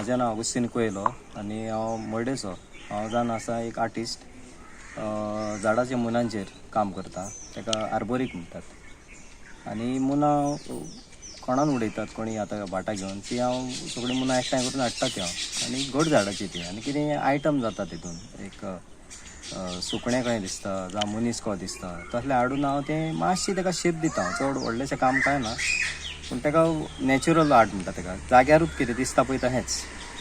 म्हजें नांव अगुस्तीन कोयलो आनी हांव मर्डेचो. हांव जावन आसा एक आर्टिस्ट. झाडाच्या मुनांचेर काम करता, ताका आर्बोरीक म्हणटात. आनी मुनां कोणान उडयतात, कोणी आतां भाटां घेवन ती हांव सगळीं मुनां एकठांय करून हाडटा ती हांव. आनी घट झाडाची ती आनी कितें आयटम जाता तितून एक सुकणें कहें दिसता जावं मनीस को दिसता तसलें हाडून हांव तें मातशी ताका शेप दिता. चड व्हडलेंशें काम कांय ना, पूण ताका नॅचरल आर्ट म्हणटा ताका, जाग्यारूच कितें दिसता पळय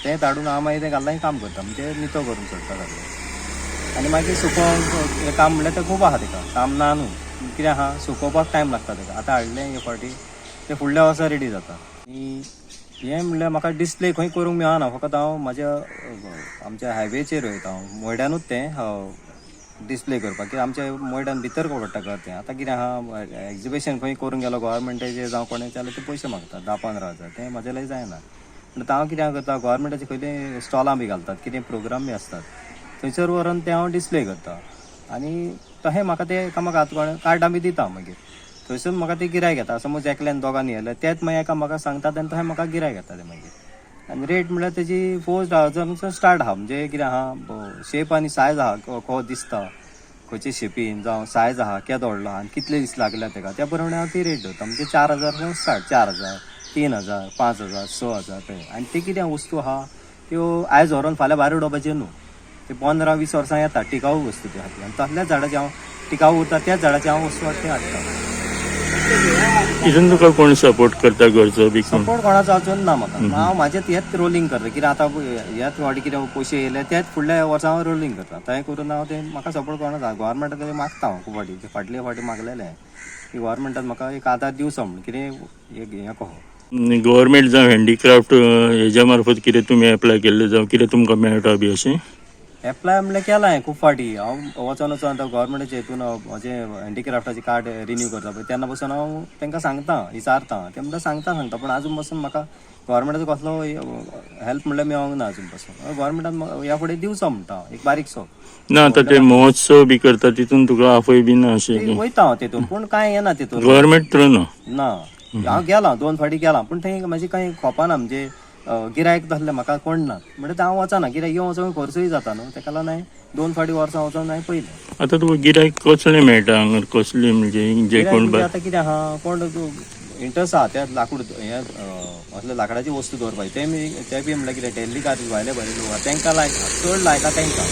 तेंच हाडून हांव मागीर तें घालून काम करता, म्हणजे नितो करून सोडटा सगळें. आनी मागीर सुकोवंक काम म्हणल्यार तें खूब आहा, ताका काम ना न्हू, कितें आहा सुकोवपाक टायम लागता ताका. आतां हाडलें हे फावटी तें फुडल्या वर्सा रेडी जाता. आनी हें म्हणल्यार म्हाका डिस्प्ले खंय करूंक मेळना, फकत हांव म्हाज्या आमच्या हायवेचेर वयता हांव मोयड्यानूच तें डिस्प्ले करपाक, कित्याक आमच्या मोयड्यान भितर पडटा घर तें. आतां कितें आहा, एक्झिबिशन खंय करूंक गेलो गोवोरमेंटाचें जावं कोणाचें जाल्यार ते पयशे मागतात 10-15 हजार, तें म्हाजे लय जायना. म्हणटा हांव कितें करता, गोवोरमेंटाचे खंयले स्टॉलां बी घालतात, कितें प्रोग्राम बी आसतात थंयसर व्हरून तें हांव डिस्प्ले करता. आनी तहें म्हाका तें कामाक कार्डां बी दिता. मागीर थंयसर म्हाका ते गिरायक येता. समज एकल्यान दोगांनी येयलें तेंच मागीर एका म्हाका सांगतात आनी तहें म्हाका गिरायक येता तें मागीर. आनी रेट म्हणल्यार तेजी 4,000 स्टार्ट आहा. म्हणजे कितें आहा, शेप आनी सायज आहा, को दिसता खंयचे शेपीन जावं सायज आहा, केदो व्हडलो आहा आनी कितले दीस लागल्या ताका, त्या प्रमाणे हांव ती रेट धरता. म्हणजे 4,000 स्टार्ट, 4,000, 3,000, 5,000, 6,000 पळय. आनी ते कितें वस्तू आहा त्यो आयज व्हरून फाल्यां भायर उडोवपाच्यो न्हू, ते 15-20 वर्सां येता टिकाऊ वस्तू त्यो हाती. आनी तसल्याच झाडाची हांव टिकाऊ उरता त्याच झाडाची हांव वस्तू ते हाडटा. इथून तुका कोण सपोर्ट करता घरचो बी? सपोर्ट कोणाचो अजून ना म्हाका. हांव म्हाजेच हेच रोलिंग करता, कित्याक आतां ह्याच फावटी कितें पयशे येयले तेच फुडल्या वर्सा हांव रोलिंग करता. थंय करून हांव तें म्हाका सपोर्ट कोणाचा गोवोरमेंटाक मागता हांव खूब फावटी. फाटल्या फावटी मागलेलें की गोवोरमेंटान म्हाका एक आदार दिवचो म्हण, कितें एक हें कहो. गव्हर्मेंट जावं हँडीक्राफ्ट हेज्या मार्फत कितें तुमी एप्लाय केल्ले जावं कितें तुमकां मेळटा बी अशें? एप्लाय म्हणल्यार केला हांवें खूब फावटी. हांव वचोन आतां गोवोरमेंटाचे हितून म्हजें हँडीक्राफ्टाचें कार्ड रिन्यू करता पळय तेन्ना पसून हांव तांकां सांगता, विचारता. ते म्हणटा सांगता पूण आजून पसून म्हाका गोवोरमेंटाचो कसलो हेल्प म्हणल्यार मेळोंक ना आजून पसून. गोवोरमेंटान ह्या फुडें दिवचो म्हणटा एक बारीकसो. ना आतां ते महोत्सव बी करता तितून तुका आफय बी ना अशें? वयता हांव तितून, पूण कांय येना तितून. गव्हर्मेंट थ्रू ना. हांव गेलां 2 फावटी गेलां, पूण थंय म्हाजी कांय खपना. म्हणजे गिरायक तसलें म्हाका कोण ना, म्हणजे हांव वचना. कित्याक येवं वचोंक खर्चूय जाता न्हू, ताका लागून हांवें 2 फावटी वर्सां वचोन हांवें पयलें. आतां तुका गिरायक कसलें मेळटा हांगा, कसली म्हणजे जे कोण आतां कितें आहा, कोण इंट्रस्ट आहा त्या लाकूड हें असले लाकडाची वस्तू दवरपाची, ते बी म्हणल्यार कितें टेल्लिकार भायले लोक तांकां लायक चड लायक आहा तांकां.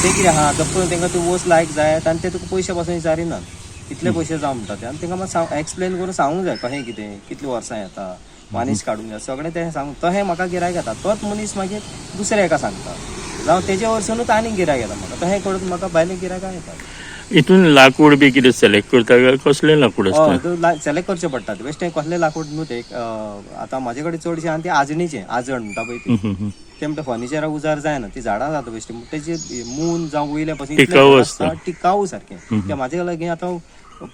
ते कितें आहा, जपून तांकां त्यो वस्त लायक जायत आनी ते तुका पयशे पासून विचारिनात कितले पयशे जावं म्हणटा ते. आनी तांकां मातशें एक्सप्लेन करून सांगूंक जाय कशें कितें, कितलीं वर्सां येता, मानीस काडूंक जाय, सगळें तें सांगूं. तहें म्हाका गिरायक येता. तोच मनीस मागीर दुसऱ्या एका सांगता, जावं तेजे वरसूनच आनीक गिरायक येता म्हाका. तहें करून म्हाका भायले गिरायकां येतात. हितून लाकूड बी कितें सिलेक्ट करता काय कसलें लाकूड आसता? सिलेक्ट करचें पडटा. बेश्टें कसलें लाकूड न्हू तें. आतां म्हाजे कडेन चडशें आहा तें आजणीचें, आजण म्हणटा पळय तें म्हणटा फर्निचराक उजार जायना, ती झाडां जाता बेश्टी. तेजे मून जावं वयल्या पासून टिकाऊ आसता, टिकाऊ सारकें. तें म्हाजे लागीं आतां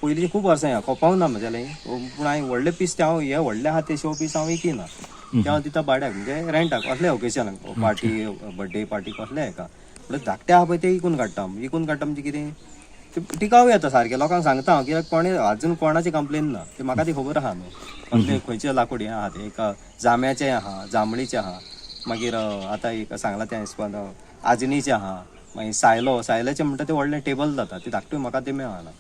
पयलींची खूब वर्सां या खोपावूं ना म्हज्या लागीं, पूण हांवें व्हडले पीस ते हांव हे व्हडले आहा ते शो पीस हांव विकिना. ते हांव दिता भाड्याक, म्हणजे रेंटाक कसले ओकेजनाक, पार्टी बर्थडे पार्टी कसले हेका. म्हणल्यार धाकटे आहा पळय ते विकून काडटा म्हणजे कितें टिकाऊ येता सारकें. लोकांक सांगता हांव, कित्याक कोणें अजून कोणाची कंप्लेन ना, ते म्हाका ती खबर आहा न्हू कसलें खंयचें लाकूड हें आहा तें. एक जांब्याचें आहा, जांबळीचें आहा, मागीर आतां एक सांगलां तें आजणीचें आहा, मागीर सायल्याचें म्हणटा तें व्हडलें टेबल जाता, ती धाकटूय म्हाका तें मेळना.